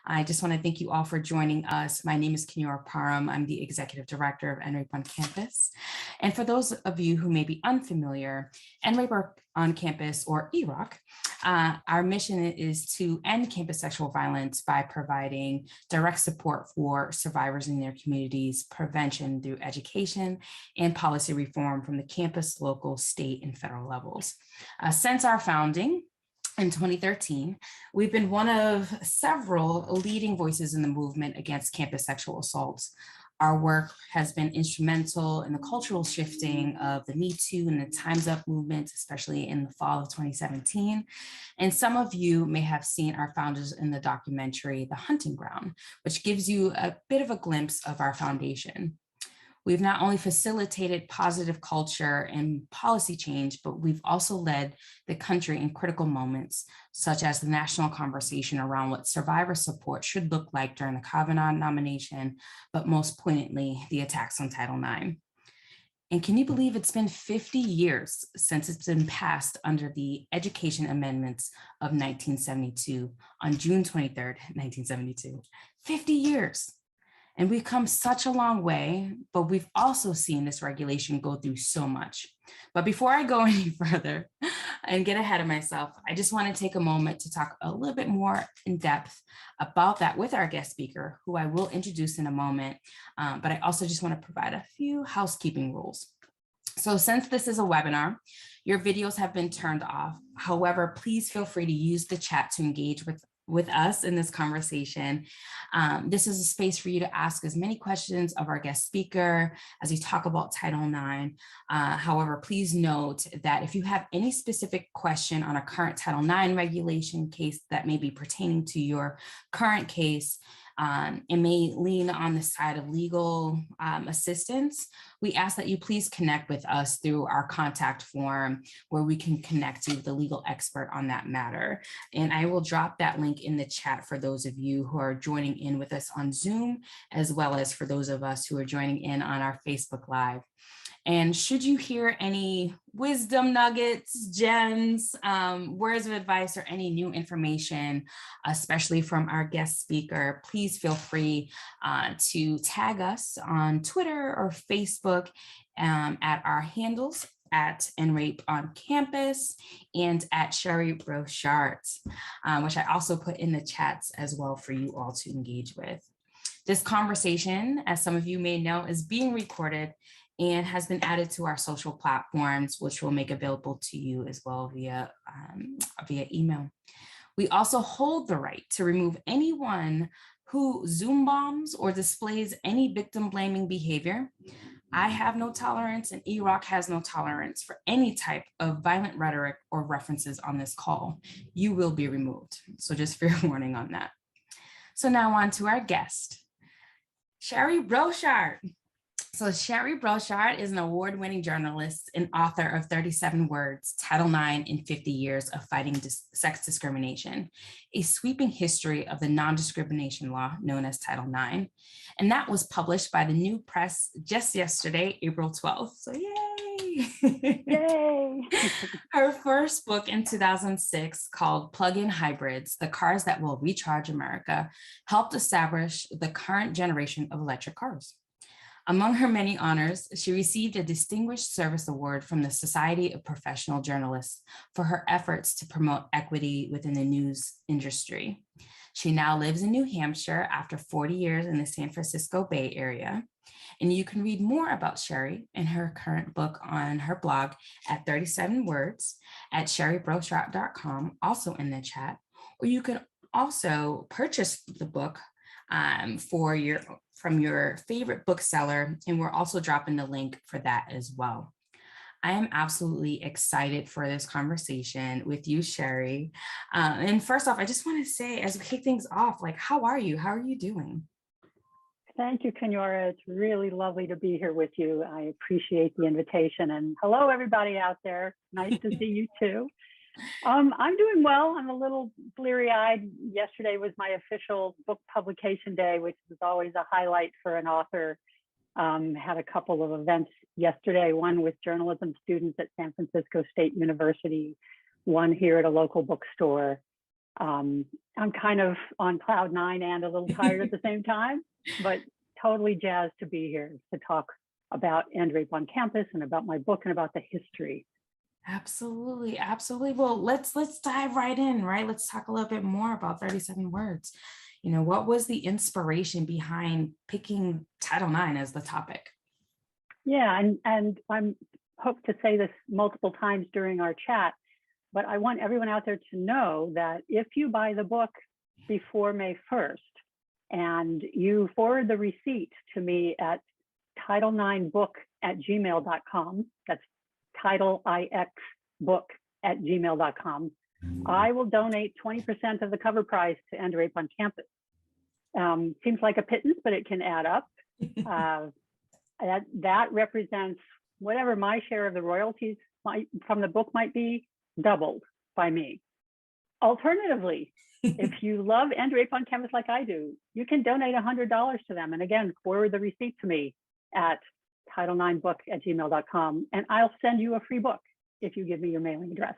I just want to thank you all for joining us. My name is Kenyora Parham. I'm the Executive Director of NRAPE on Campus. And for those of you who may be unfamiliar, NRAPE on Campus, or EROC, our mission is to end campus sexual violence by providing direct support for survivors in their communities, prevention through education, and policy reform from the campus, local, state, and federal levels. Since our founding, in 2013, we've been one of several leading voices in the movement against campus sexual assaults. Our work has been instrumental in the cultural shifting of the Me Too and the Time's Up movement, especially in the fall of 2017. And some of you may have seen our founders in the documentary, The Hunting Ground, which gives you a bit of a glimpse of our foundation. We've not only facilitated positive culture and policy change, but we've also led the country in critical moments, such as the national conversation around what survivor support should look like during the Kavanaugh nomination, but most poignantly, the attacks on Title IX. And can you believe it's been 50 years since it's been passed under the Education Amendments of 1972 on June 23rd, 1972, 50 years. And we've come such a long way, but we've also seen this regulation go through so much. But before I go any further and get ahead of myself, I just want to take a moment to talk a little bit more in depth about that with our guest speaker, who I will introduce in a moment. But I also just want to provide a few housekeeping rules. So since this is a webinar, your videos have been turned off. However, please feel free to use the chat to engage with us in this conversation. This is a space for you to ask as many questions of our guest speaker as we talk about Title IX. However, please note that if you have any specific question on a current Title IX regulation case that may be pertaining to your current case, it may lean on the side of legal assistance, we ask that you please connect with us through our contact form where we can connect you with a legal expert on that matter. And I will drop that link in the chat for those of you who are joining in with us on Zoom, as well as for those of us who are joining in on our Facebook Live. And should you hear any wisdom nuggets, gems, words of advice, or any new information, especially from our guest speaker, please feel free to tag us on Twitter or Facebook at our handles at NRAPE on Campus and at Sherry Boschert, which I also put in the chats as well for you all to engage with. This conversation, as some of you may know, is being recorded and has been added to our social platforms, which we'll make available to you as well via email. We also hold the right to remove anyone who Zoom bombs or displays any victim blaming behavior. I have no tolerance, and EROC has no tolerance for any type of violent rhetoric or references on this call. You will be removed. So just fair warning on that. So now on to our guest, Sherry Boschert. So Sherry Boschert is an award-winning journalist and author of 37 Words, Title IX in 50 Years of Fighting Sex Discrimination, a sweeping history of the non-discrimination law known as Title IX. And that was published by the New Press just yesterday, April 12th. So yay! Yay! Her first book in 2006, called Plug-in Hybrids, The Cars That Will Recharge America, helped establish the current generation of electric cars. Among her many honors, she received a Distinguished Service Award from the Society of Professional Journalists for her efforts to promote equity within the news industry. She now lives in New Hampshire after 40 years in the San Francisco Bay Area. And you can read more about Sherry in her current book on her blog at 37 Words at sherryboschert.com, also in the chat. Or you can also purchase the book from your favorite bookseller, and we're also dropping the link for that as well. I am absolutely excited for this conversation with you, Sherry. And first off, I just want to say, as we kick things off, like, how are you? How are you doing? Thank you, Kenyora. It's really lovely to be here with you. I appreciate the invitation. And hello, everybody out there. Nice to see you too. I'm doing well. I'm a little bleary-eyed. Yesterday was my official book publication day, which is always a highlight for an author. Had a couple of events yesterday, one with journalism students at San Francisco State University, one here at a local bookstore. I'm kind of on cloud nine and a little tired at the same time, but totally jazzed to be here to talk about end rape on campus and about my book and about the history. Absolutely, absolutely. Well, let's dive right in, right? Let's talk a little bit more about 37 words. You know, what was the inspiration behind picking Title IX as the topic? Yeah, and I'm hope to say this multiple times during our chat, but I want everyone out there to know that if you buy the book before May 1st and you forward the receipt to me at title9book@gmail.com, that's titleixbook@gmail.com, I will donate 20% of the cover price to End Rape on Campus. Seems like a pittance, but it can add up. That represents whatever my share of the royalties from the book might be, doubled by me. Alternatively, if you love End Rape on Campus like I do, you can donate $100 to them. And again, forward the receipt to me at title9book@gmail.com, and I'll send you a free book if you give me your mailing address.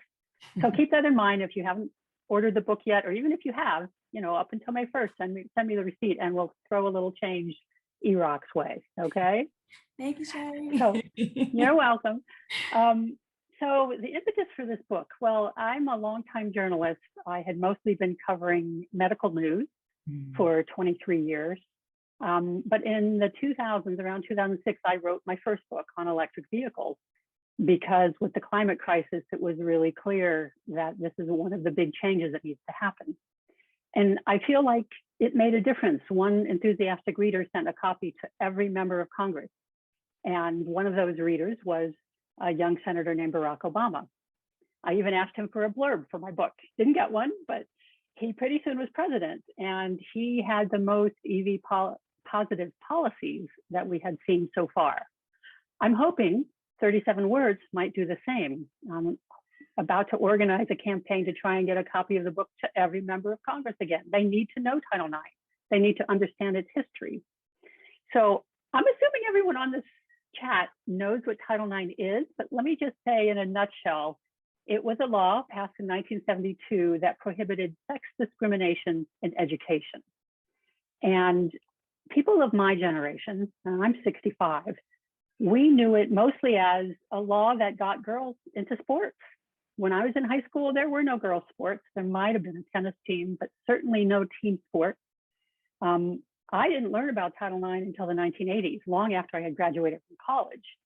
So keep that in mind if you haven't ordered the book yet, or even if you have, you know, up until May 1st, send me the receipt and we'll throw a little change EROC's way, okay? Thank you, Sherry. So, you're welcome. So the impetus for this book, well, I'm a longtime journalist. I had mostly been covering medical news for 23 years. But in the 2000s, around 2006, I wrote my first book on electric vehicles, because with the climate crisis, it was really clear that this is one of the big changes that needs to happen. And I feel like it made a difference. One enthusiastic reader sent a copy to every member of Congress. And one of those readers was a young senator named Barack Obama. I even asked him for a blurb for my book. Didn't get one, but he pretty soon was president. And he had the most EV positive policies that we had seen so far. I'm hoping 37 words might do the same. I'm about to organize a campaign to try and get a copy of the book to every member of Congress again. They need to know Title IX. They need to understand its history. So I'm assuming everyone on this chat knows what Title IX is, but let me just say in a nutshell, it was a law passed in 1972 that prohibited sex discrimination in education. And people of my generation, and I'm 65, we knew it mostly as a law that got girls into sports. When I was in high school, there were no girls' sports. There might have been a tennis team, but certainly no team sport. I didn't learn about Title IX until the 1980s, long after I had graduated from college,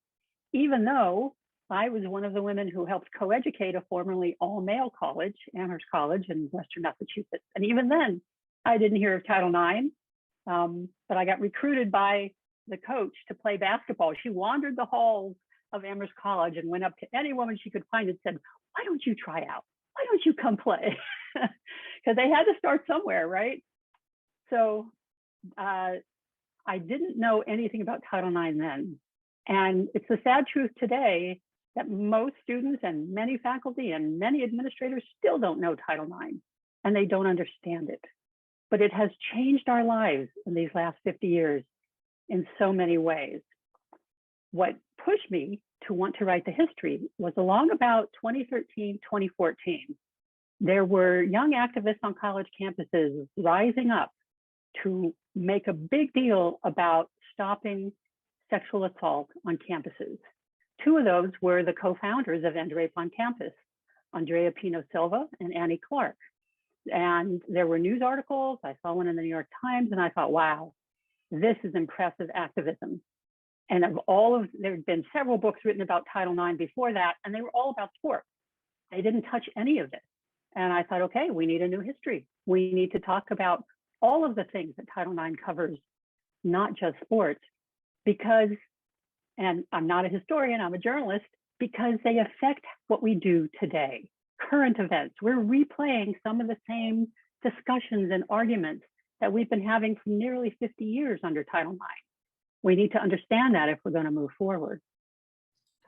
even though I was one of the women who helped co-educate a formerly all-male college, Amherst College in Western Massachusetts. And even then, I didn't hear of Title IX, but I got recruited by the coach to play basketball. She wandered the halls of Amherst College and went up to any woman she could find and said, "Why don't you try out? Why don't you come play?" Because they had to start somewhere, right? So I didn't know anything about Title IX then. And it's the sad truth today that most students and many faculty and many administrators still don't know Title IX, and they don't understand it. But it has changed our lives in these last 50 years in so many ways. What pushed me to want to write the history was along about 2013, 2014. There were young activists on college campuses rising up to make a big deal about stopping sexual assault on campuses. Two of those were the co-founders of End Rape on Campus, Andrea Pino Silva and Annie Clark. And there were news articles. I saw one in the New York Times, and I thought, wow, this is impressive activism. And there had been several books written about Title IX before that, and they were all about sports. They didn't touch any of this. And I thought, okay, we need a new history. We need to talk about all of the things that Title IX covers, not just sports, because, and I'm not a historian, I'm a journalist, because they affect what we do today. Current events, we're replaying some of the same discussions and arguments that we've been having for nearly 50 years under Title IX. We need to understand that if we're going to move forward.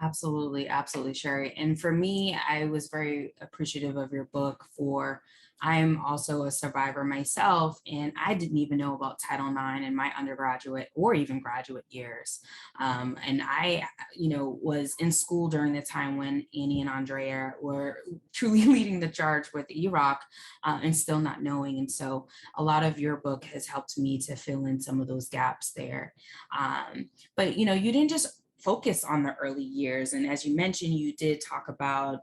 Absolutely, absolutely, Sherry. And for me, I was very appreciative of your book for I'm also a survivor myself, and I didn't even know about Title IX in my undergraduate or even graduate years. And I, was in school during the time when Annie and Andrea were truly leading the charge with EROC, and still not knowing. And so a lot of your book has helped me to fill in some of those gaps there. But you didn't just focus on the early years. And as you mentioned, you did talk about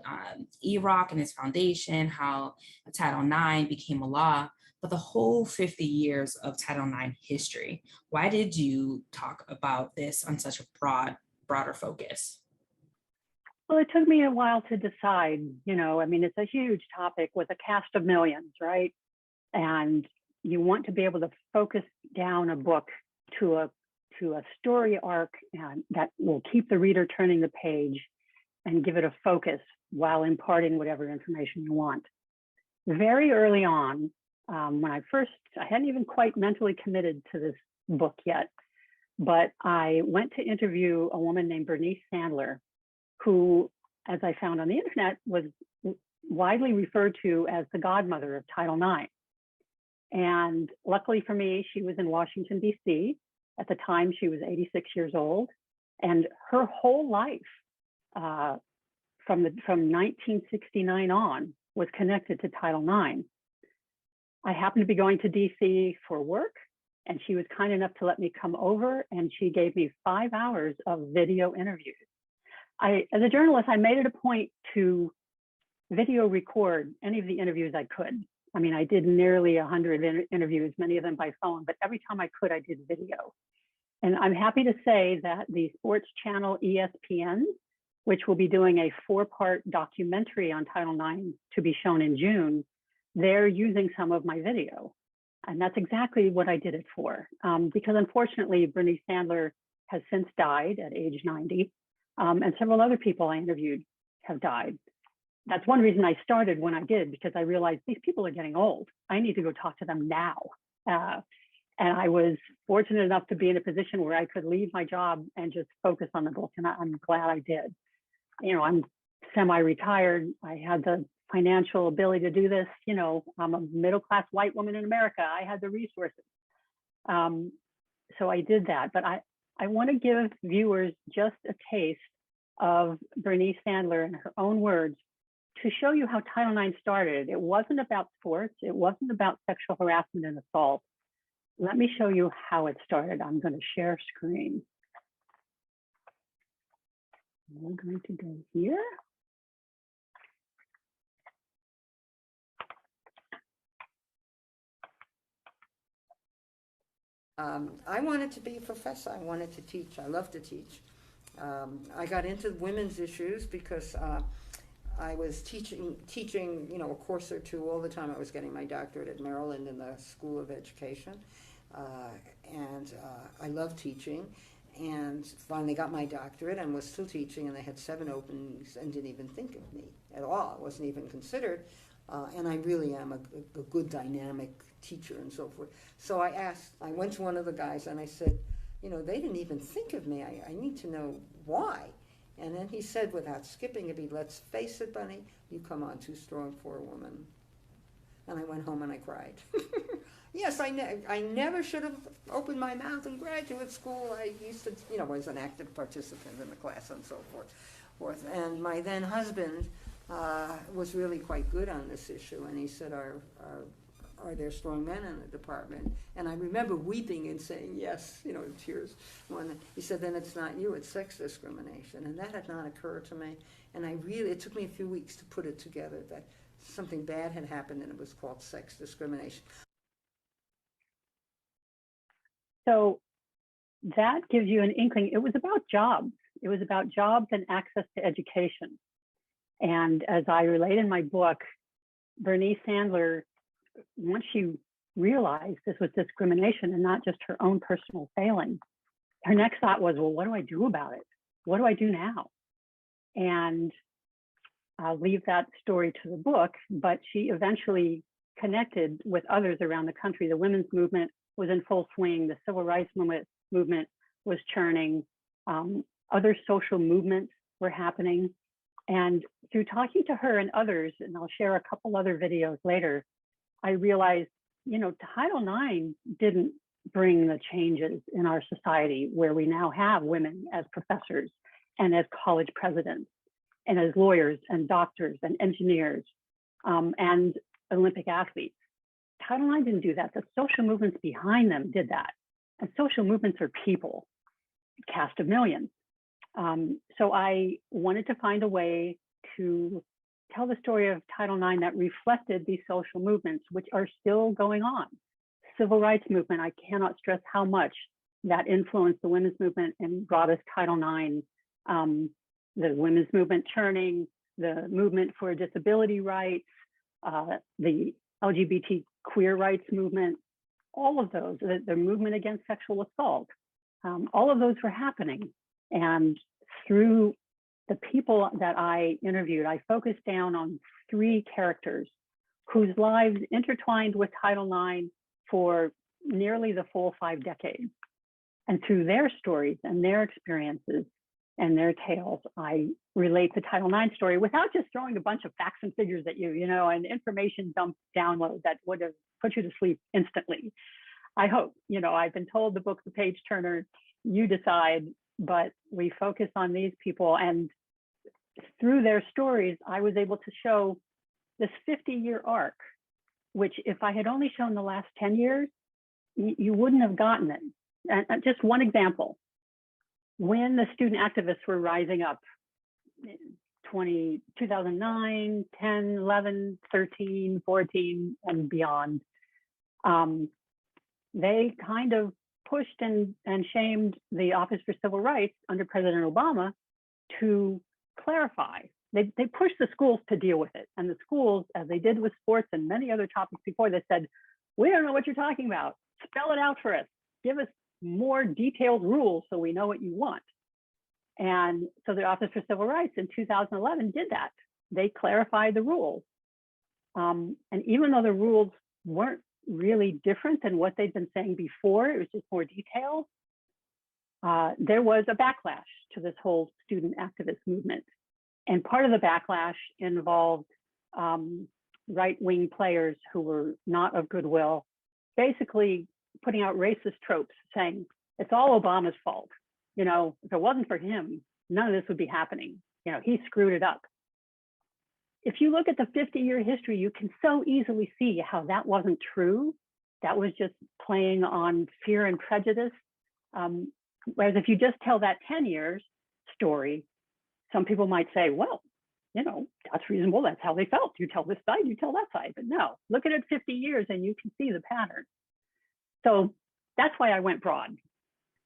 EROC and its foundation, how Title IX became a law, but the whole 50 years of Title IX history. Why did you talk about this on such a broader focus? Well, it took me a while to decide, it's a huge topic with a cast of millions, right? And you want to be able to focus down a book to a story arc and that will keep the reader turning the page and give it a focus while imparting whatever information you want. Very early on, when I hadn't even quite mentally committed to this book yet, but I went to interview a woman named Bernice Sandler, who, as I found on the internet, was widely referred to as the godmother of Title IX. And luckily for me, she was in Washington, D.C. At the time, she was 86 years old, and her whole life from 1969 on was connected to Title IX. I happened to be going to DC for work, and she was kind enough to let me come over, and she gave me 5 hours of video interviews. As a journalist, I made it a point to video record any of the interviews I could. I mean, I did nearly 100 interviews, many of them by phone, but every time I could, I did video. And I'm happy to say that the sports channel ESPN, which will be doing a 4-part documentary on Title IX to be shown in June, they're using some of my video. And that's exactly what I did it for. Because unfortunately, Bernice Sandler has since died at age 90, and several other people I interviewed have died. That's one reason I started when I did, because I realized these people are getting old. I need to go talk to them now. And I was fortunate enough to be in a position where I could leave my job and just focus on the book, and I'm glad I did. I'm semi-retired. I had the financial ability to do this. I'm a middle-class white woman in America. I had the resources. So I did that. But I want to give viewers just a taste of Bernice Sandler in her own words to show you how Title IX started. It wasn't about sports. It wasn't about sexual harassment and assault. Let me show you how it started. I'm going to share screen. We're going to go here. I wanted to be a professor. I wanted to teach. I love to teach. I got into women's issues because I was teaching, a course or two all the time. I was getting my doctorate at Maryland in the School of Education, and I love teaching. And finally got my doctorate and was still teaching, and they had 7 openings and didn't even think of me at all. It wasn't even considered. And I really am a good dynamic teacher and so forth. So I went to one of the guys and I said, they didn't even think of me. I need to know why. And then he said, without skipping a beat, let's face it, Bunny, you come on too strong for a woman. And I went home and I cried. Yes, I never should have opened my mouth in graduate school. I used to, was an active participant in the class and so forth. And my then husband was really quite good on this issue. And he said, are there strong men in the department? And I remember weeping and saying, yes, in tears. When he said, then it's not you, it's sex discrimination. And that had not occurred to me. And it took me a few weeks to put it together that something bad had happened and it was called sex discrimination. So that gives you an inkling. It was about jobs. It was about jobs and access to education. And as I relate in my book, Bernice Sandler, once she realized this was discrimination and not just her own personal failing, her next thought was, well, what do I do about it? What do I do now? And I'll leave that story to the book, but she eventually connected with others around the country. The women's movement was in full swing. The civil rights movement was churning. Other social movements were happening. And through talking to her and others, and I'll share a couple other videos later, I realized, Title IX didn't bring the changes in our society where we now have women as professors and as college presidents and as lawyers and doctors and engineers and Olympic athletes. Title IX didn't do that. The social movements behind them did that. And social movements are people, cast of millions. So I wanted to find a way to tell the story of Title IX that reflected these social movements, which are still going on. Civil rights movement, I cannot stress how much that influenced the women's movement and brought us Title IX, the women's movement churning, the movement for disability rights, the LGBT queer rights movement, all of those, the movement against sexual assault, all of those were happening. And through the people that I interviewed, I focused down on 3 characters whose lives intertwined with Title IX for nearly the full 5 decades. And through their stories and their experiences and their tales, I relate the Title IX story without just throwing a bunch of facts and figures at you, and information dump download that would have put you to sleep instantly. I hope, I've been told the book's a page turner, you decide, but we focus on these people. And through their stories, I was able to show this 50-year arc, which if I had only shown the last 10 years, you wouldn't have gotten it. And just one example, when the student activists were rising up, 2009, 10, 11, 13, 14, and beyond, they kind of pushed and shamed the Office for Civil Rights under President Obama to clarify. They pushed the schools to deal with it. And the schools, as they did with sports and many other topics before, they said, we don't know what you're talking about. Spell it out for us. Give us more detailed rules so we know what you want. And so the Office for Civil Rights in 2011 did that. They clarified the rules. And even though the rules weren't really different than what they'd been saying before, it was just more detailed, there was a backlash to this whole student activist movement. And part of the backlash involved right-wing players who were not of goodwill, basically putting out racist tropes, saying, it's all Obama's fault. If it wasn't for him, none of this would be happening. He screwed it up. If you look at the 50-year history, you can so easily see how that wasn't true. That was just playing on fear and prejudice. Whereas if you just tell that 10 years story, some people might say, well, that's reasonable. That's how they felt. You tell this side, you tell that side. But no, look at it 50 years and you can see the pattern. So that's why I went broad.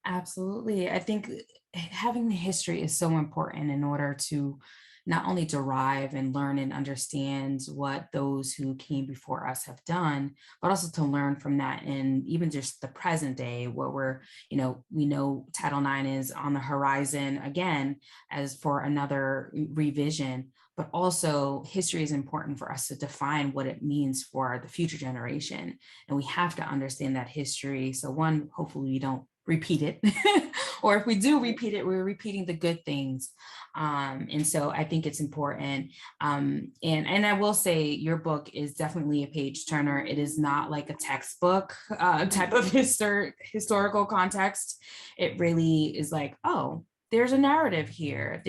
Absolutely. I think having the history is so important in order to not only derive and learn and understand what those who came before us have done, but also to learn from that in even just the present day where we know Title IX is on the horizon again as for another revision, but also history is important for us to define what it means for the future generation. And we have to understand that history. So one, hopefully we don't repeat it, or if we do repeat it, we're repeating the good things. And so I think it's important. And I will say your book is definitely a page turner. It is not like a textbook type of historical context. It really is like, oh, there's a narrative here.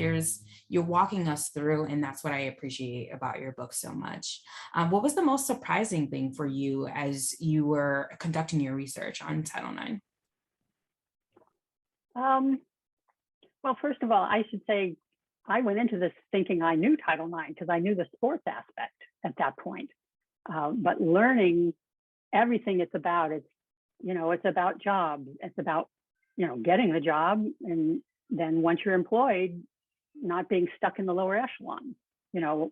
You're walking us through, and that's what I appreciate about your book so much. What was the most surprising thing for you as you were conducting your research on Title IX? Well, first of all, I should say I went into this thinking I knew Title IX because I knew the sports aspect at that point. But learning everything it's about, it's about jobs. It's about, getting the job. And then once you're employed, not being stuck in the lower echelon.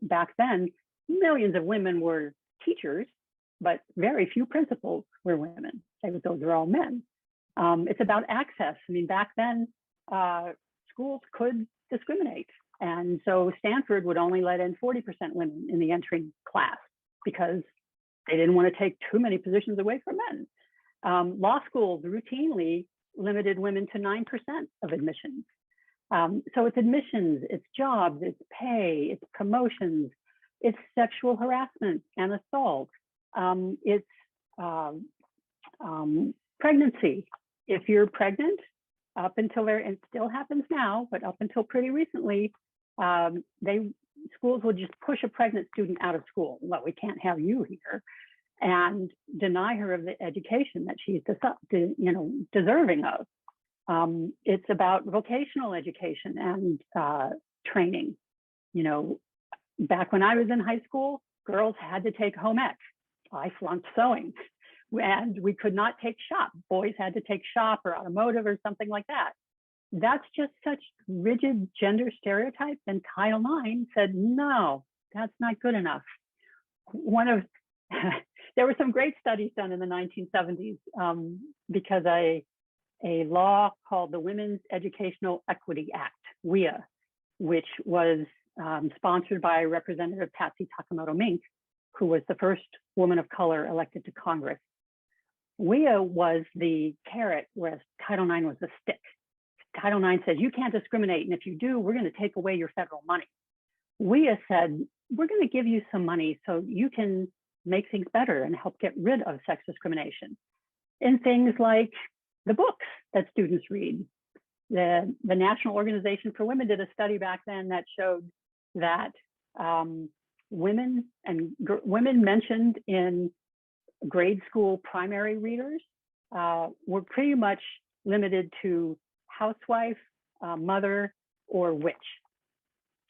Back then, millions of women were teachers, but very few principals were women. Those were all men. It's about access. Back then, schools could discriminate. And so Stanford would only let in 40% women in the entering class because they didn't want to take too many positions away from men. Law schools routinely limited women to 9% of admissions. So it's admissions, it's jobs, it's pay, it's promotions, it's sexual harassment and assault. It's pregnancy. If you're pregnant, up until there, and it still happens now, but up until pretty recently, schools will just push a pregnant student out of school. Well, we can't have you here, and deny her of the education that she's deserving of. It's about vocational education and training. Back when I was in high school, girls had to take home ec. I flunked sewing, and we could not take shop. Boys had to take shop or automotive or something like that. That's just such rigid gender stereotypes, and Title IX said, no, that's not good enough. There were some great studies done in the 1970s because a law called the Women's Educational Equity Act, WEA, which was sponsored by Representative Patsy Takemoto Mink, who was the first woman of color elected to Congress. WEA was the carrot, whereas Title IX was the stick. Title IX says you can't discriminate, and if you do, we're going to take away your federal money. WEA said, we're going to give you some money so you can make things better and help get rid of sex discrimination in things like the books that students read. The National Organization for Women did a study back then that showed that women mentioned in grade school primary readers were pretty much limited to housewife, mother, or witch.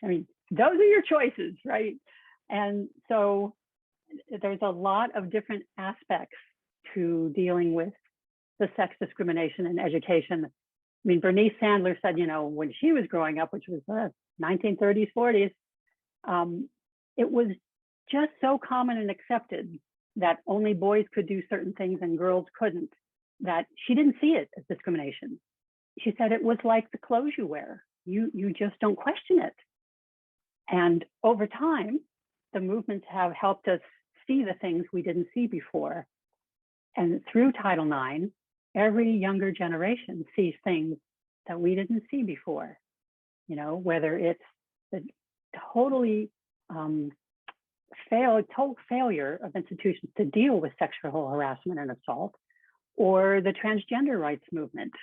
I mean, those are your choices, right? And so there's a lot of different aspects to dealing with the sex discrimination in education. I mean, Bernice Sandler said, when she was growing up, which was the 1930s, 40s, it was just so common and accepted that only boys could do certain things and girls couldn't, that she didn't see it as discrimination. She said it was like the clothes you wear. You just don't question it. And over time, the movements have helped us see the things we didn't see before. And through Title IX, every younger generation sees things that we didn't see before. Whether it's the totally total failure of institutions to deal with sexual harassment and assault, or the transgender rights movement.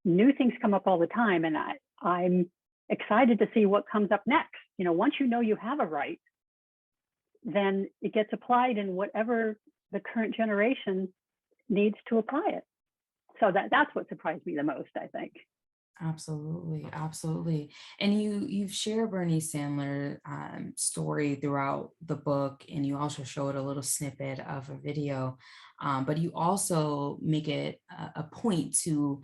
New things come up all the time, and I'm excited to see what comes up next. Once you have a right, then it gets applied in whatever the current generation needs to apply it. So that's what surprised me the most, I think. Absolutely, absolutely. And you've shared Bernice Sandler story throughout the book, and you also showed a little snippet of a video, but you also make it a point to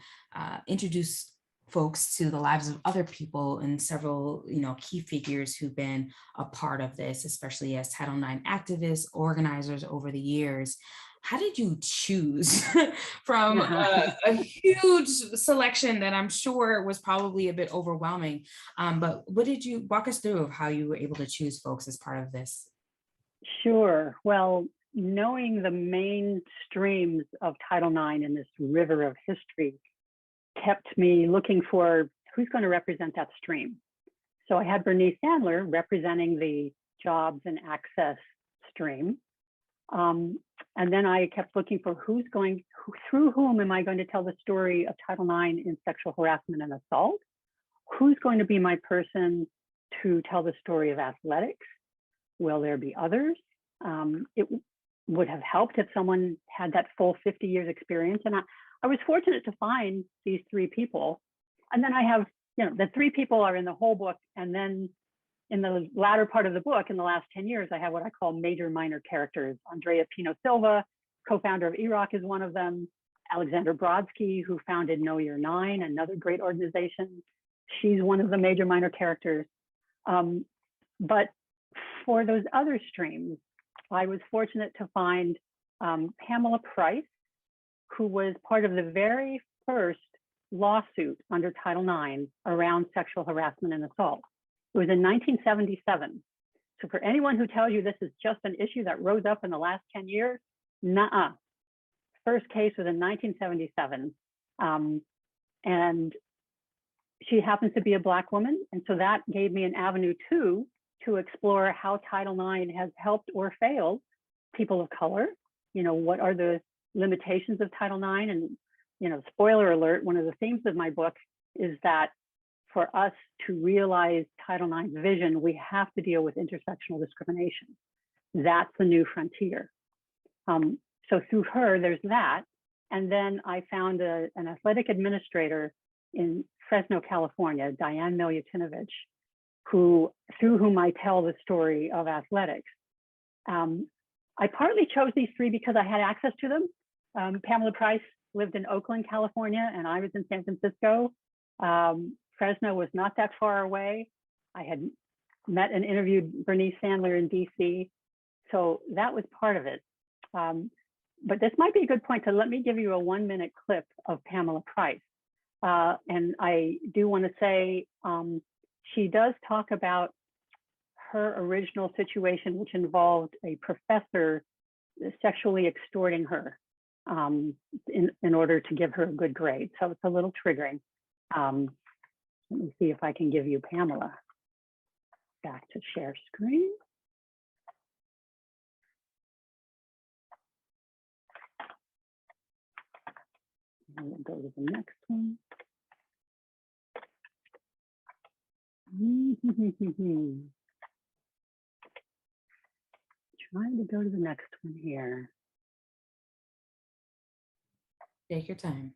introduce folks to the lives of other people and several, key figures who've been a part of this, especially as Title IX activists, organizers over the years. How did you choose from a huge selection that I'm sure was probably a bit overwhelming? But what did you walk us through of how you were able to choose folks as part of this? Sure. Well, knowing the main streams of Title IX in this river of history kept me looking for who's going to represent that stream. So I had Bernice Sandler representing the jobs and access stream. And then I kept looking for through whom am I going to tell the story of Title IX in sexual harassment and assault? Who's going to be my person to tell the story of athletics? Will there be others? It would have helped if someone had that full 50 years experience. And I was fortunate to find these three people. And then I have, the three people are in the whole book. And then in the latter part of the book, in the last 10 years, I have what I call major minor characters. Andrea Pino Silva, co-founder of EROC, is one of them. Alexandra Brodsky, who founded Know Your Nine, another great organization. She's one of the major minor characters. But for those other streams, I was fortunate to find Pamela Price, who was part of the very first lawsuit under Title IX around sexual harassment and assault. It was in 1977. So for anyone who tells you this is just an issue that rose up in the last 10 years, nuh-uh. First case was in 1977. And she happens to be a Black woman. And so that gave me an avenue too, to explore how Title IX has helped or failed people of color. What are the limitations of Title IX? And, spoiler alert, one of the themes of my book is that for us to realize Title IX's vision, we have to deal with intersectional discrimination. That's the new frontier. So through her, there's that. And then I found an athletic administrator in Fresno, California, Diane Miljutinovich, through whom I tell the story of athletics. I partly chose these three because I had access to them. Pamela Price lived in Oakland, California, and I was in San Francisco. Fresno was not that far away. I had met and interviewed Bernice Sandler in DC. So that was part of it. But this might be a good point to let me give you a 1-minute clip of Pamela Price. And I do want to say, she does talk about her original situation, which involved a professor sexually extorting her in order to give her a good grade. So it's a little triggering. Let me see if I can give you Pamela. Back to share screen. And we'll go to the next one. Trying to go to the next one here. Take your time.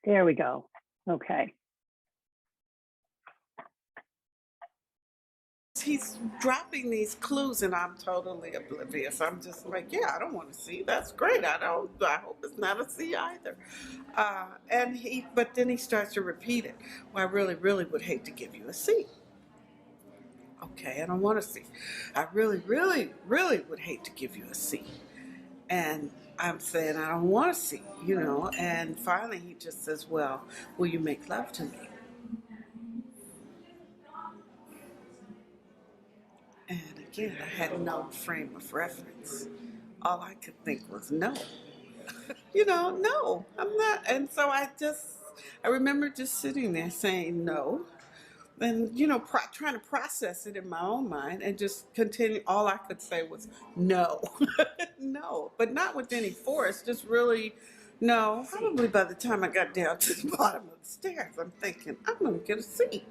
There we go. Okay. He's dropping these clues and I'm totally oblivious. I'm just like, yeah, I don't want to see. That's great. I hope it's not a C either. But then he starts to repeat it. Well, I really, really would hate to give you a C. Okay, I don't want to see. I really, really, really would hate to give you a C. And I'm saying, I don't want to see, and finally he just says, well, will you make love to me? And again, I had no frame of reference. All I could think was no. No, I'm not. And so I remember just sitting there saying no. And, trying to process it in my own mind and just continue. All I could say was no, no, but not with any force, just really no. Probably by the time I got down to the bottom of the stairs, I'm thinking, I'm going to get a C.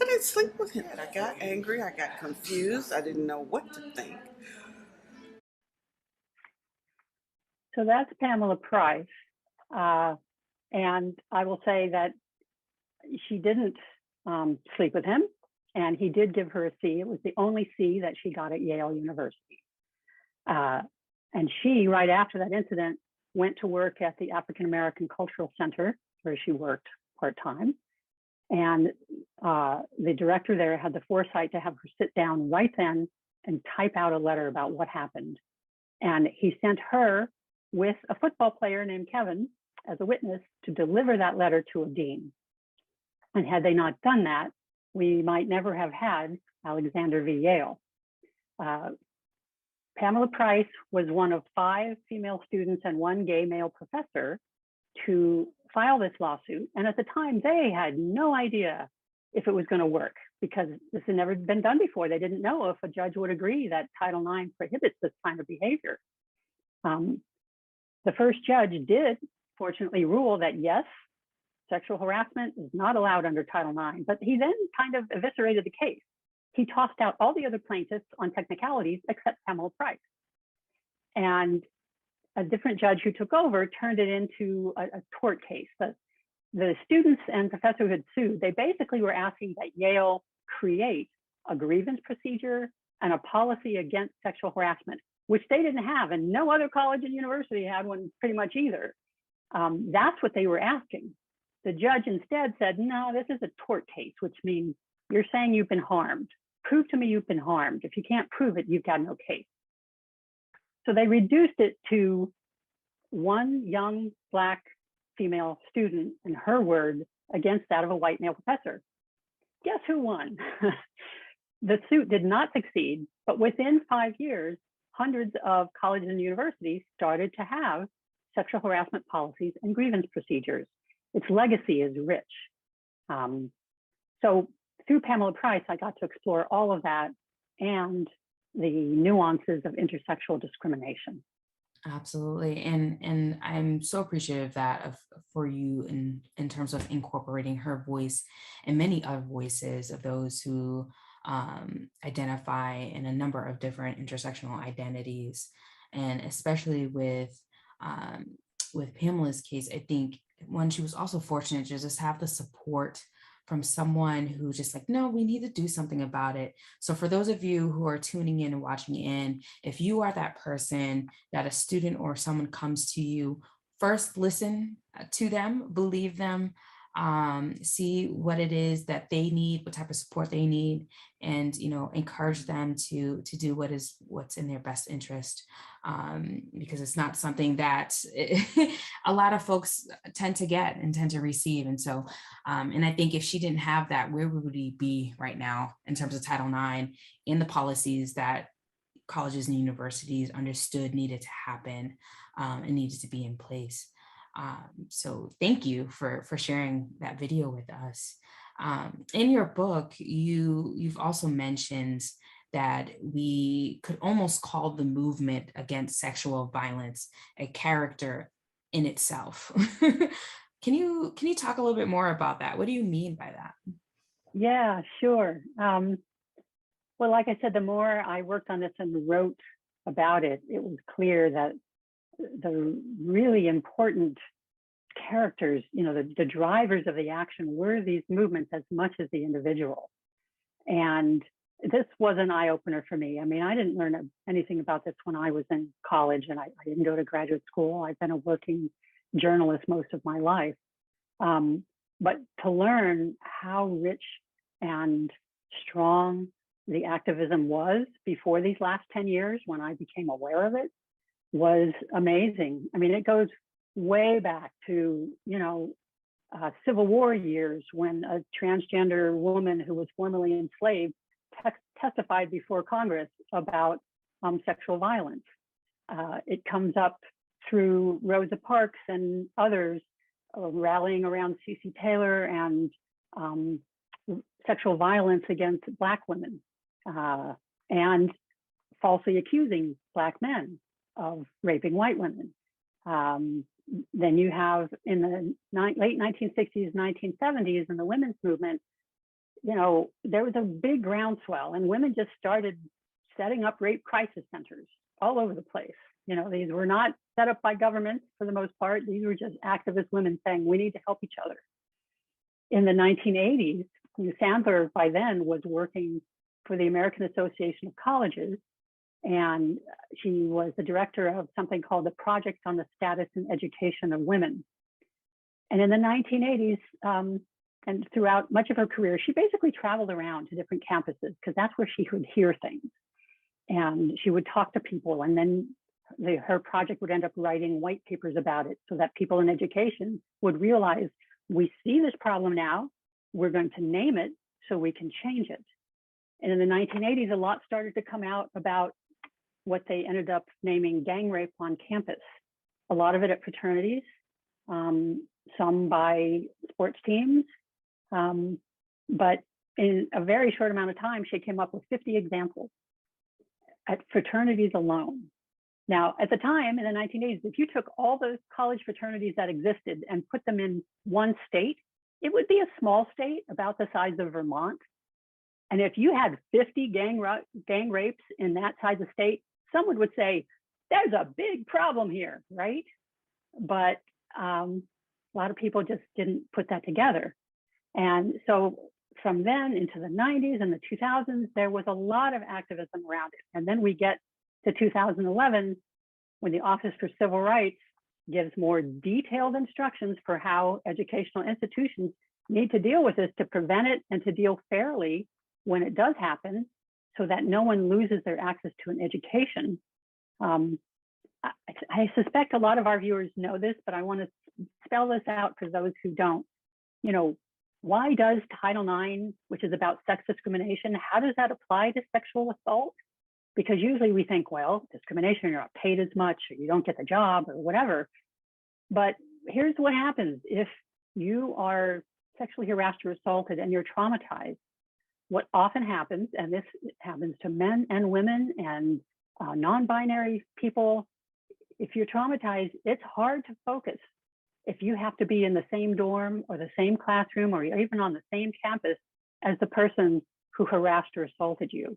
I didn't sleep with him. I got angry. I got confused. I didn't know what to think. So that's Pamela Price. And I will say that she didn't sleep with him, and he did give her a C. It was the only C that she got at Yale University. And she, right after that incident, went to work at the African American Cultural Center, where she worked part-time. And the director there had the foresight to have her sit down right then and type out a letter about what happened. And he sent her with a football player named Kevin as a witness to deliver that letter to a dean. And had they not done that, we might never have had Alexander v. Yale. Pamela Price was one of 5 female students and 1 gay male professor to file this lawsuit. And at the time, they had no idea if it was going to work because this had never been done before. They didn't know if a judge would agree that Title IX prohibits this kind of behavior. The first judge did, fortunately, rule that yes, sexual harassment is not allowed under Title IX, but he then kind of eviscerated the case. He tossed out all the other plaintiffs on technicalities except Pamela Price. And a different judge who took over turned it into a tort case. The students and professor who had sued, they basically were asking that Yale create a grievance procedure and a policy against sexual harassment, which they didn't have, and no other college and university had one pretty much either. That's what they were asking. The judge instead said, no, this is a tort case, which means you're saying you've been harmed. Prove to me you've been harmed. If you can't prove it, you've got no case. So they reduced it to 1 young Black female student and her word against that of a white male professor. Guess who won? The suit did not succeed, but within 5 years, hundreds of colleges and universities started to have sexual harassment policies and grievance procedures. Its legacy is rich. So through Pamela Price, I got to explore all of that and the nuances of intersexual discrimination. Absolutely. And I'm so appreciative for you in terms of incorporating her voice and many other voices of those who identify in a number of different intersectional identities. And especially with Pamela's case, I think one, she was also fortunate to just have the support from someone who just like, no, we need to do something about it. So for those of you who are tuning in and watching in, if you are that person that a student or someone comes to you, first listen to them, believe them, see what it is that they need, what type of support they need, and encourage them to do what's in their best interest, because it's not something that a lot of folks tend to get and tend to receive. And so and I think if she didn't have that, where would we be right now in terms of Title IX in the policies that colleges and universities understood needed to happen and needed to be in place. So thank you for sharing that video with us. In your book, you've also mentioned that we could almost call the movement against sexual violence a character in itself. Can you talk a little bit more about that? What do you mean by that? Yeah, sure. Well, like I said, the more I worked on this and wrote about it, it was clear that the really important characters, the drivers of the action were these movements as much as the individual. And this was an eye-opener for me. I mean, I didn't learn anything about this when I was in college, and I didn't go to graduate school. I've been a working journalist most of my life. But to learn how rich and strong the activism was before these last 10 years, when I became aware of it, was amazing. I mean, it goes way back to, Civil War years, when a transgender woman who was formerly enslaved testified before Congress about sexual violence. It comes up through Rosa Parks and others rallying around C.C. Taylor and sexual violence against Black women and falsely accusing Black men of raping white women. Then you have in the late 1960s, 1970s, in the women's movement, there was a big groundswell, and women just started setting up rape crisis centers all over the place. These were not set up by governments for the most part. These were just activist women saying, we need to help each other. In the 1980s, Sandler by then was working for the American Association of Colleges, and she was the director of something called the Project on the Status and Education of Women. And in the 1980s, and throughout much of her career, she basically traveled around to different campuses because that's where she could hear things. And she would talk to people, and then her project would end up writing white papers about it so that people in education would realize, we see this problem now, we're going to name it so we can change it. And in the 1980s, a lot started to come out about what they ended up naming gang rape on campus. A lot of it at fraternities, some by sports teams. But in a very short amount of time, she came up with 50 examples at fraternities alone. Now, at the time in the 1980s, if you took all those college fraternities that existed and put them in one state, it would be a small state about the size of Vermont. And if you had 50 gang rapes in that size of state, someone would say, there's a big problem here, right? But a lot of people just didn't put that together. And so from then into the 90s and the 2000s, there was a lot of activism around it. And then we get to 2011, when the Office for Civil Rights gives more detailed instructions for how educational institutions need to deal with this to prevent it and to deal fairly when it does happen, so that no one loses their access to an education. I suspect a lot of our viewers know this, but I want to spell this out for those who don't. Why does Title IX, which is about sex discrimination, how does that apply to sexual assault? Because usually we think, well, discrimination, you're not paid as much, or you don't get the job, or whatever. But here's what happens if you are sexually harassed or assaulted and you're traumatized. what often happens, and this happens to men and women and non-binary people, if you're traumatized, it's hard to focus. If you have to be in the same dorm or the same classroom or even on the same campus as the person who harassed or assaulted you.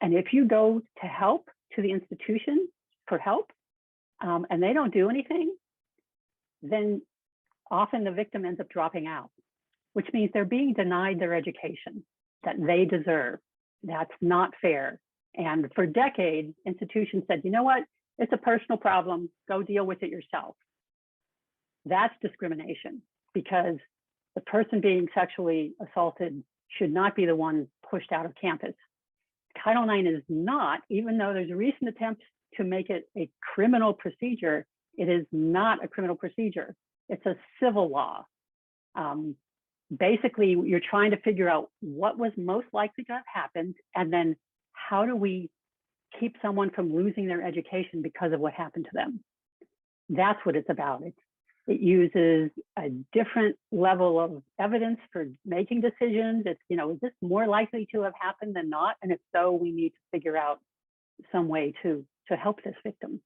And if you go to help, to the institution for help, and they don't do anything, then often the victim ends up dropping out, which means they're being denied their education that they deserve. That's not fair. And for decades, institutions said, you know what? It's a personal problem. Go deal with it yourself. That's discrimination, because the person being sexually assaulted should not be the one pushed out of campus. Title IX is not, even though there's recent attempts to make it a criminal procedure, it is not a criminal procedure. It's a civil law. Basically, you're trying to figure out what was most likely to have happened, and then how do we keep someone from losing their education because of what happened to them? That's what it's about. It uses a different level of evidence for making decisions. It's, is this more likely to have happened than not? And if so, we need to figure out some way to help this victim.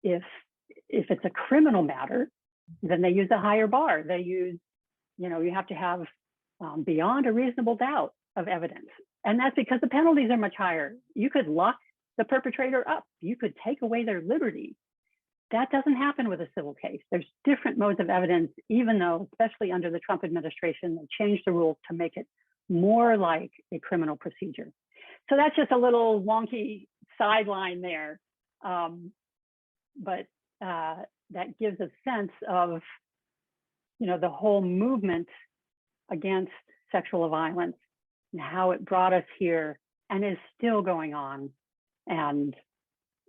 If it's a criminal matter, then they use a higher bar. They use, you have to have beyond a reasonable doubt of evidence. And that's because the penalties are much higher. You could lock the perpetrator up. You could take away their liberty. That doesn't happen with a civil case. There's different modes of evidence, even though, especially under the Trump administration, they changed the rules to make it more like a criminal procedure. So that's just a little wonky sideline there. But that gives a sense of, the whole movement against sexual violence and how it brought us here and is still going on. And,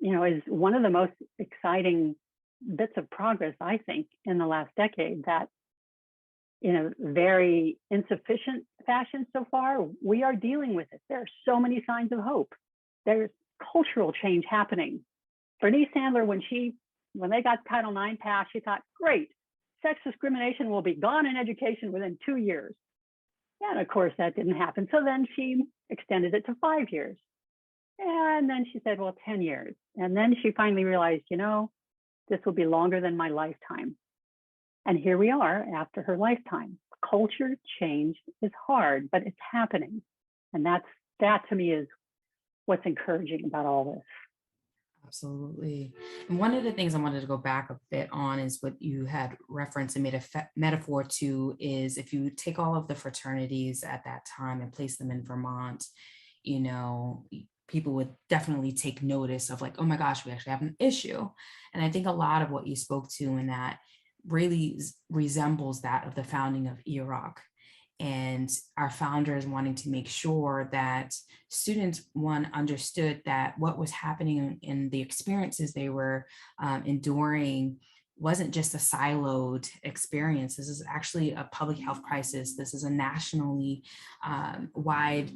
is one of the most exciting bits of progress, I think, in the last decade, that in a very insufficient fashion so far, we are dealing with it. There are so many signs of hope. There's cultural change happening. Bernice Sandler, when they got Title IX passed, she thought, great, sex discrimination will be gone in education within 2 years. And of course, that didn't happen. So then she extended it to 5 years. And then she said, well, 10 years. And then she finally realized, this will be longer than my lifetime. And here we are after her lifetime. Culture change is hard, but it's happening. And that to me is what's encouraging about all this. Absolutely. And one of the things I wanted to go back a bit on is what you had referenced and made a metaphor to is if you take all of the fraternities at that time and place them in Vermont, people would definitely take notice of like, oh my gosh, we actually have an issue. And I think a lot of what you spoke to in that really resembles that of the founding of EROC. And our founders wanting to make sure that students, one, understood that what was happening in the experiences they were enduring wasn't just a siloed experience. This is actually a public health crisis. This is a nationally wide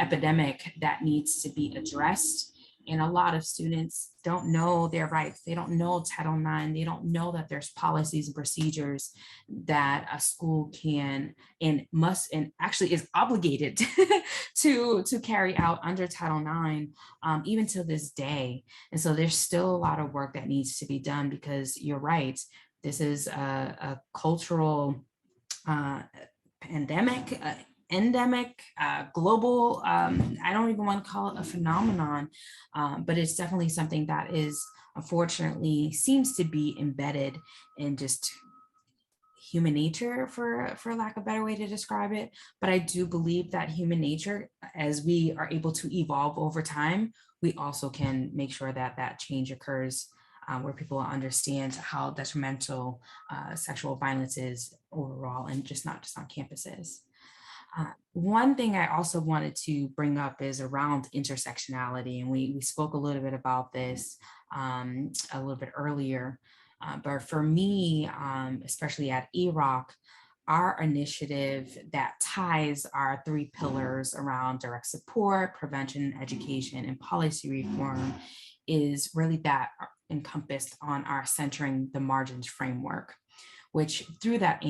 epidemic that needs to be addressed. And a lot of students don't know their rights. They don't know Title IX. They don't know that there's policies and procedures that a school can and must and actually is obligated to carry out under Title IX, even to this day. And so there's still a lot of work that needs to be done because you're right. This is a cultural pandemic, endemic, global, I don't even want to call it a phenomenon, but it's definitely something that is unfortunately seems to be embedded in just human nature, for lack of a better way to describe it. But I do believe that human nature, as we are able to evolve over time, we also can make sure that that change occurs where people understand how detrimental sexual violence is overall and not just on campuses. One thing I also wanted to bring up is around intersectionality, and we spoke a little bit about this a little bit earlier, but for me, especially at EROC, our initiative that ties our 3 pillars around direct support, prevention, education, and policy reform is really that encompassed on our centering the margins framework, which through that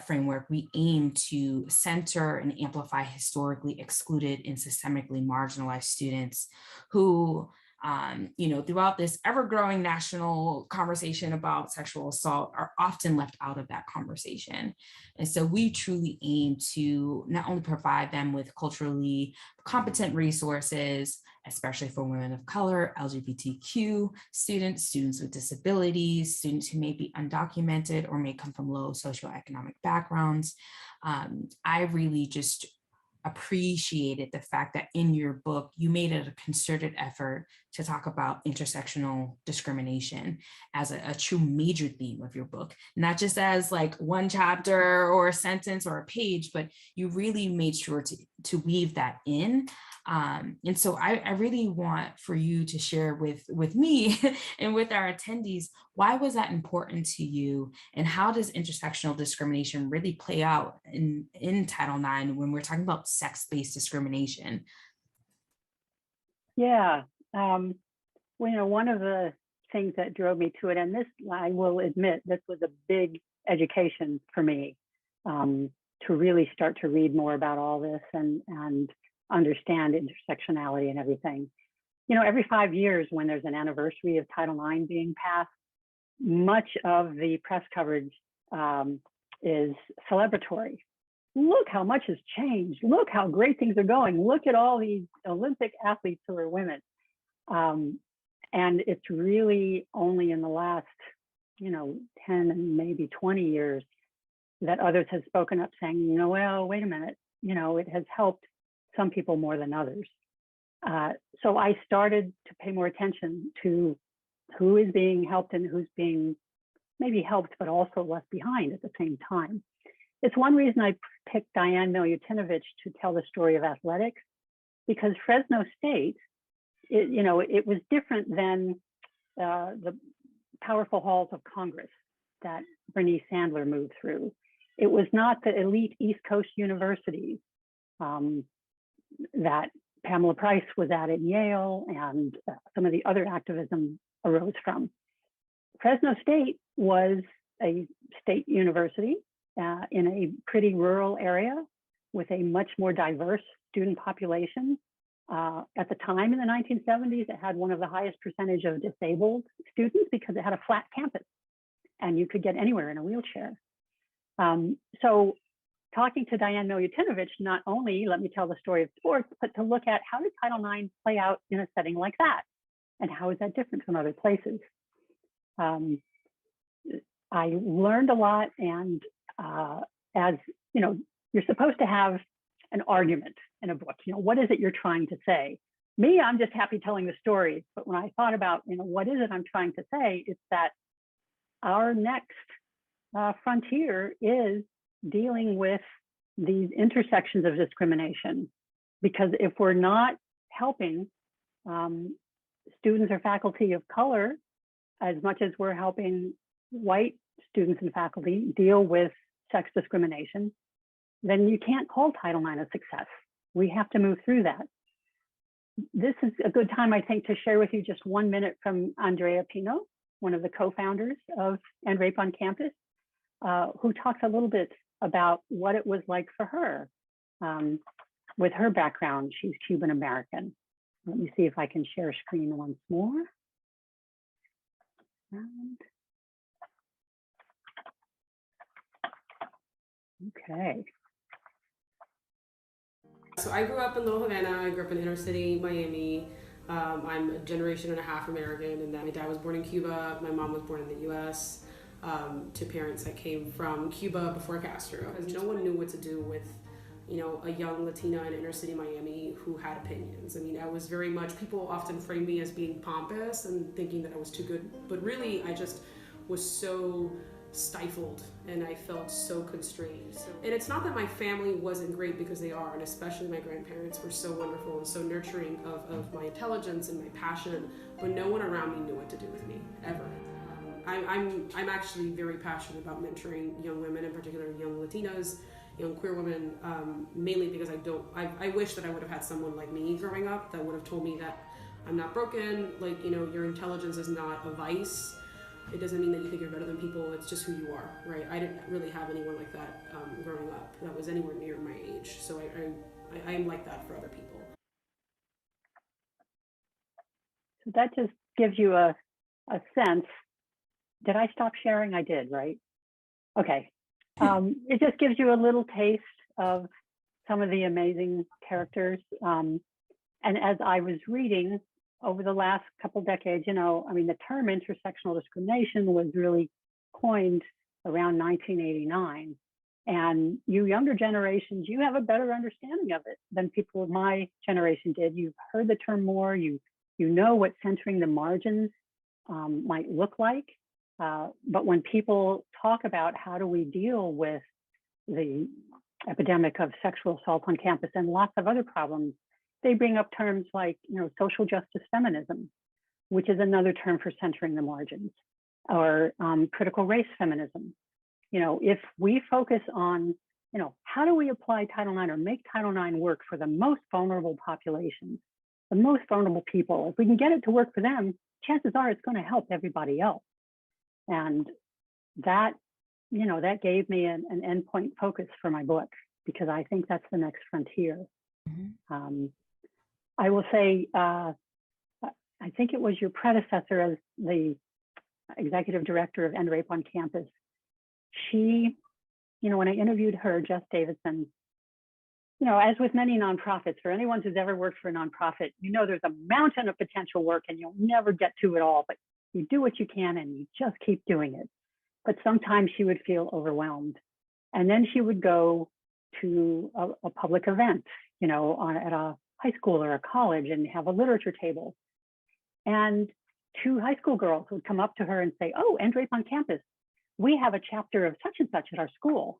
framework, we aim to center and amplify historically excluded and systemically marginalized students who, throughout this ever-growing national conversation about sexual assault, are often left out of that conversation. And so we truly aim to not only provide them with culturally competent resources, especially for women of color, LGBTQ students with disabilities, students who may be undocumented or may come from low socioeconomic backgrounds. I really just appreciated the fact that in your book, you made it a concerted effort to talk about intersectional discrimination as a true major theme of your book, not just as like one chapter or a sentence or a page, but you really made sure to weave that in. And so I really want for you to share with me and with our attendees, why was that important to you? And how does intersectional discrimination really play out in Title IX when we're talking about sex-based discrimination? Yeah, one of the things that drove me to it, and this, I will admit, this was a big education for me, to really start to read more about all this and understand intersectionality and everything. Every 5 years when there's an anniversary of Title IX being passed, much of the press coverage is celebratory. Look how much has changed. Look how great things are going. Look at all these Olympic athletes who are women. And it's really only in the last, 10 and maybe 20 years that others have spoken up saying, well, wait a minute, it has helped some people more than others. So I started to pay more attention to who is being helped and who's being maybe helped, but also left behind at the same time. It's one reason I picked Diane Milutinovich to tell the story of athletics, because Fresno State, it was different than the powerful halls of Congress that Bernice Sandler moved through. It was not the elite East Coast universities that Pamela Price was at Yale and some of the other activism arose from. Fresno State was a state university in a pretty rural area with a much more diverse student population. At the time in the 1970s, it had one of the highest percentage of disabled students because it had a flat campus and you could get anywhere in a wheelchair. So talking to Diane Milutinovich, not only let me tell the story of sports, but to look at how did Title IX play out in a setting like that? And how is that different from other places? I learned a lot, and as you're supposed to have an argument in a book. What is it you're trying to say? Me, I'm just happy telling the stories. But when I thought about, what is it I'm trying to say, it's that our next frontier is dealing with these intersections of discrimination. Because if we're not helping students or faculty of color as much as we're helping white students and faculty deal with sex discrimination, then you can't call Title IX a success. We have to move through that. This is a good time, I think, to share with you just 1 minute from Andrea Pino, one of the co-founders of End Rape on Campus, who talks a little bit about what it was like for her with her background. She's Cuban American. Let me see if I can share screen once more. Okay. So I grew up in Little Havana. I grew up in inner city Miami. I'm a generation and a half American, and then my dad was born in Cuba. My mom was born in the U.S. To parents that came from Cuba before Castro. Because no one knew what to do with, a young Latina in inner city Miami who had opinions. I mean, I was very much, people often frame me as being pompous and thinking that I was too good, but really I just was so stifled and I felt so constrained. And it's not that my family wasn't great, because they are, and especially my grandparents were so wonderful and so nurturing of my intelligence and my passion, but no one around me knew what to do with me, ever. I'm actually very passionate about mentoring young women, in particular young Latinas, young queer women, mainly because I wish that I would have had someone like me growing up that would have told me that I'm not broken, your intelligence is not a vice. It doesn't mean that you think you're better than people. It's just who you are, right? I didn't really have anyone like that growing up that was anywhere near my age. So I am like that for other people. So that just gives you a sense. Did I stop sharing? I did, right? Okay. It just gives you a little taste of some of the amazing characters. And as I was reading over the last couple decades, I mean, the term intersectional discrimination was really coined around 1989. And you younger generations, you have a better understanding of it than people of my generation did. You've heard the term more, you know what centering the margins might look like. But when people talk about how do we deal with the epidemic of sexual assault on campus and lots of other problems, they bring up terms like, social justice feminism, which is another term for centering the margins, or critical race feminism. If we focus on, how do we apply Title IX or make Title IX work for the most vulnerable populations, the most vulnerable people, if we can get it to work for them, chances are it's going to help everybody else. And that, that gave me an endpoint focus for my book, because I think that's the next frontier. Mm-hmm. I will say, I think it was your predecessor as the executive director of End Rape on Campus. She, when I interviewed her, Jess Davidson, as with many nonprofits, for anyone who's ever worked for a nonprofit, there's a mountain of potential work and you'll never get to it all, but you do what you can and you just keep doing it. But sometimes she would feel overwhelmed. And then she would go to a public event, at a high school or a college and have a literature table. And two high school girls would come up to her and say, "Oh, End Rape on Campus, we have a chapter of such and such at our school."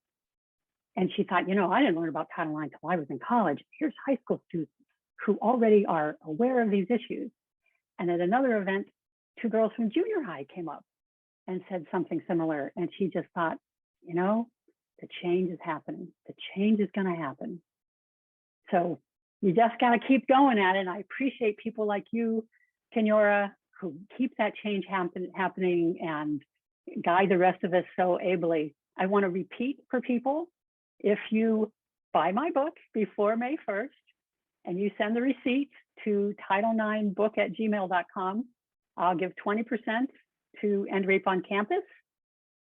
And she thought, I didn't learn about Title IX until I was in college. Here's high school students who already are aware of these issues. And at another event, two girls from junior high came up and said something similar. And she just thought, the change is happening. The change is going to happen. So you just got to keep going at it. And I appreciate people like you, Kenyora, who keep that change happening and guide the rest of us so ably. I want to repeat for people, if you buy my book before May 1st and you send the receipt to title9book@gmail.com, I'll give 20% to End Rape on Campus.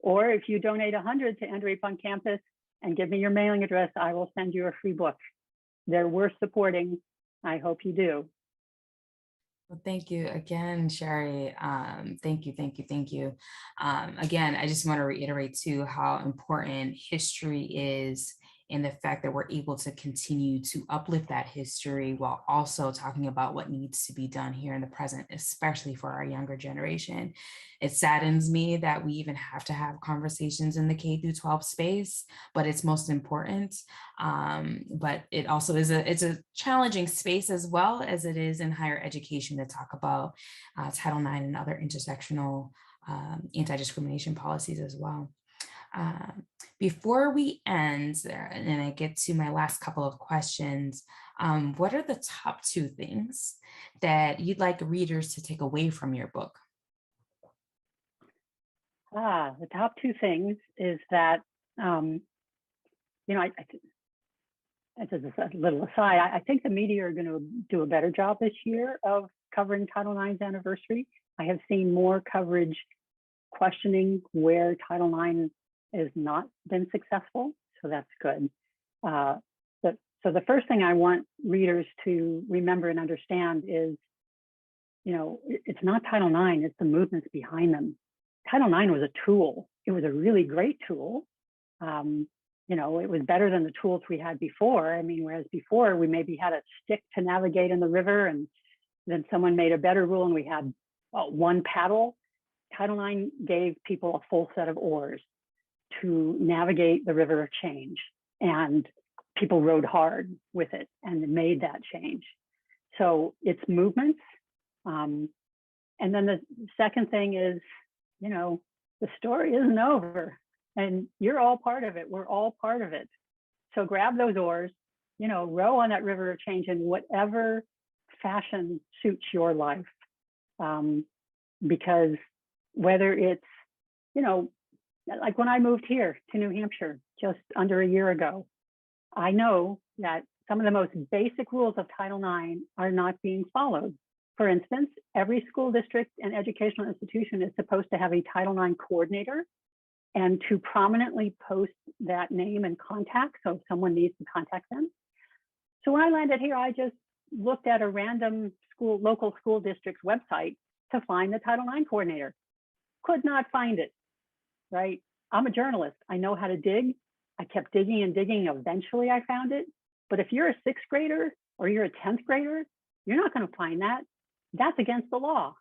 Or if you donate 100 to End Rape on Campus and give me your mailing address, I will send you a free book. They're worth supporting. I hope you do. Well, thank you again, Sherry. Thank you. Again, I just want to reiterate too how important history is, and the fact that we're able to continue to uplift that history while also talking about what needs to be done here in the present, especially for our younger generation. It saddens me that we even have to have conversations in the K through 12 space, but it's most important. But it also is it's a challenging space as well as it is in higher education to talk about Title IX and other intersectional anti-discrimination policies as well. Before we end and I get to my last couple of questions, what are the top two things that you'd like readers to take away from your book? The top two things is that, as a little aside, I think the media are going to do a better job this year of covering Title IX's anniversary. I have seen more coverage questioning where Title IX has not been successful, so that's good. So the first thing I want readers to remember and understand is, it's not Title IX, it's the movements behind them. Title IX was a tool. It was a really great tool. It was better than the tools we had before. I mean, whereas before we maybe had a stick to navigate in the river, and then someone made a better rule and we had one paddle. Title IX gave people a full set of oars to navigate the river of change, and people rode hard with it and made that change. So it's movements. And then the second thing is, the story isn't over, and you're all part of it. We're all part of it. So grab those oars, row on that river of change in whatever fashion suits your life. Because whether it's you know, like when I moved here to New Hampshire just under a year ago, I know that some of the most basic rules of Title IX are not being followed. For instance, every school district and educational institution is supposed to have a Title IX coordinator and to prominently post that name and contact, so if someone needs to contact them. So when I landed here, I just looked at a random local school district's website to find the Title IX coordinator. Could not find it, right? I'm a journalist. I know how to dig. I kept digging and digging. Eventually I found it. But if you're a 6th grader or you're a 10th grader, you're not going to find that. That's against the law.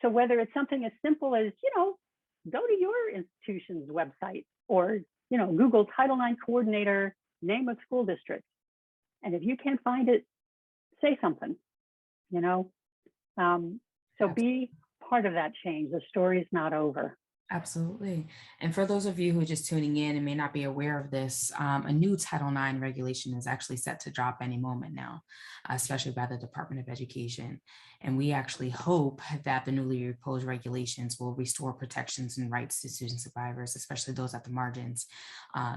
So whether it's something as simple as, go to your institution's website or, Google Title IX coordinator, name of school district. And if you can't find it, say something, So be part of that change. The story's not over. Absolutely. And for those of you who are just tuning in and may not be aware of this, a new Title IX regulation is actually set to drop any moment now, especially by the Department of Education. And we actually hope that the newly proposed regulations will restore protections and rights to student survivors, especially those at the margins.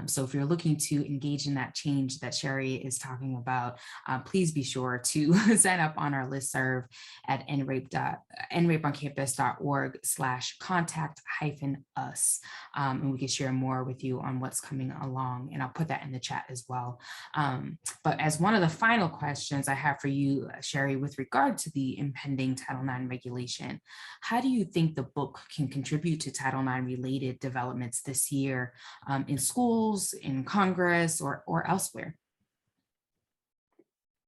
So if you're looking to engage in that change that Sherry is talking about, please be sure to sign up on our listserv at nrapeoncampus.org/contact-us. And we can share more with you on what's coming along. And I'll put that in the chat as well. But as one of the final questions I have for you, Sherry, with regard to the impending Title IX regulation, how do you think the book can contribute to Title IX related developments this year in schools, in Congress, or elsewhere?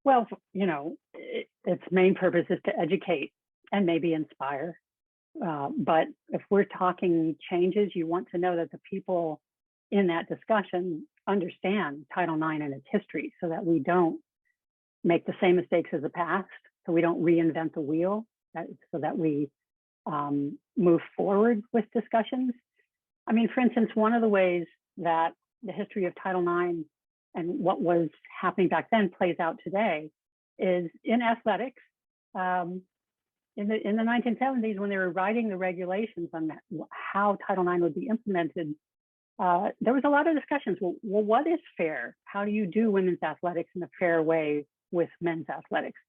Well, its main purpose is to educate and maybe inspire. But if we're talking changes, you want to know that the people in that discussion understand Title IX and its history so that we don't make the same mistakes as the past, so we don't reinvent the wheel, so that we move forward with discussions. I mean, for instance, one of the ways that the history of Title IX and what was happening back then plays out today is in athletics. In the 1970s, when they were writing the regulations on how Title IX would be implemented, there was a lot of discussions. Well, what is fair? How do you do women's athletics in a fair way with men's athletics?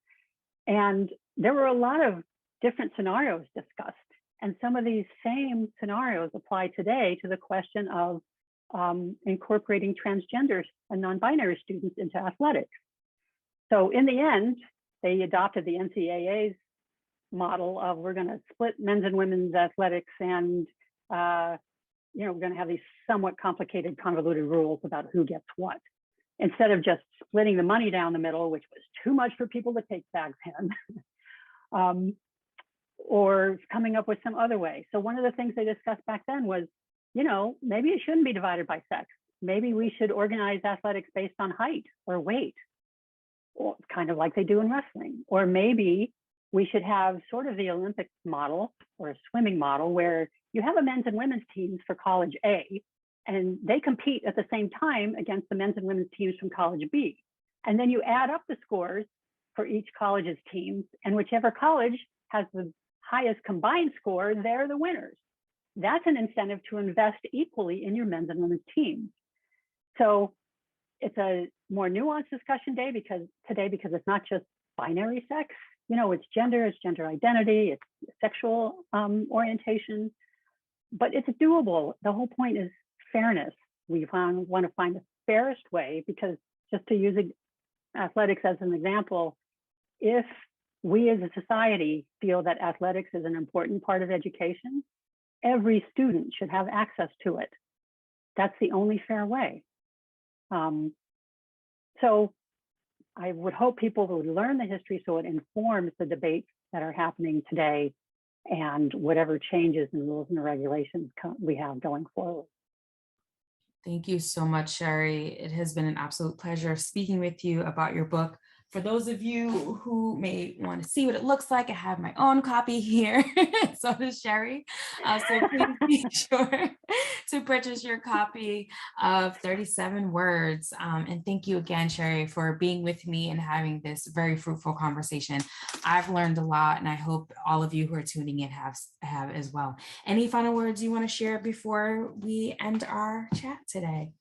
And there were a lot of different scenarios discussed. And some of these same scenarios apply today to the question of incorporating transgenders and non-binary students into athletics. So in the end, they adopted the NCAA's model of we're going to split men's and women's athletics, and we're going to have these somewhat complicated, convoluted rules about who gets what, instead of just splitting the money down the middle, which was too much for people to take back then, or coming up with some other way. So one of the things they discussed back then was, maybe it shouldn't be divided by sex. Maybe we should organize athletics based on height or weight, or kind of like they do in wrestling. Or maybe we should have sort of the Olympic model or a swimming model where you have a men's and women's teams for college A, and they compete at the same time against the men's and women's teams from college B. And then you add up the scores for each college's teams, and whichever college has the highest combined score, they're the winners. That's an incentive to invest equally in your men's and women's teams. So it's a more nuanced discussion today because it's not just binary sex. It's gender identity, it's sexual orientation, but it's doable. The whole point is fairness. We want to find the fairest way, because just to use athletics as an example, if we as a society feel that athletics is an important part of education, every student should have access to it. That's the only fair way. So I would hope people would learn the history so it informs the debates that are happening today and whatever changes in rules and regulations we have going forward. Thank you so much, Sherry. It has been an absolute pleasure speaking with you about your book, For those of you who may want to see what it looks like, I have my own copy here. So does Sherry. So please be sure to purchase your copy of 37 Words. And thank you again, Sherry, for being with me and having this very fruitful conversation. I've learned a lot, and I hope all of you who are tuning in have as well. Any final words you want to share before we end our chat today?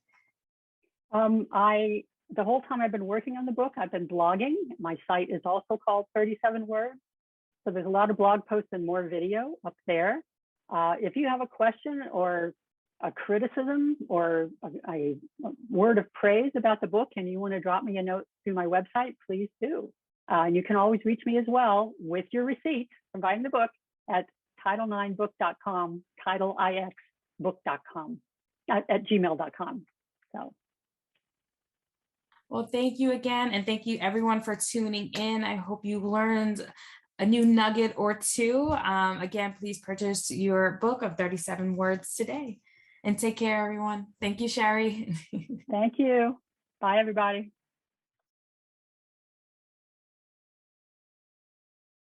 The whole time I've been working on the book, I've been blogging. My site is also called 37 Words. So there's a lot of blog posts and more video up there. If you have a question or a criticism or a word of praise about the book and you want to drop me a note through my website, please do. And you can always reach me as well with your receipt from buying the book at title9book.com, titleixbook.com, at gmail.com. So. Well, thank you again. And thank you everyone for tuning in. I hope you learned a new nugget or two. Again, please purchase your book of 37 Words today. And take care, everyone. Thank you, Sherry. Thank you. Bye, everybody.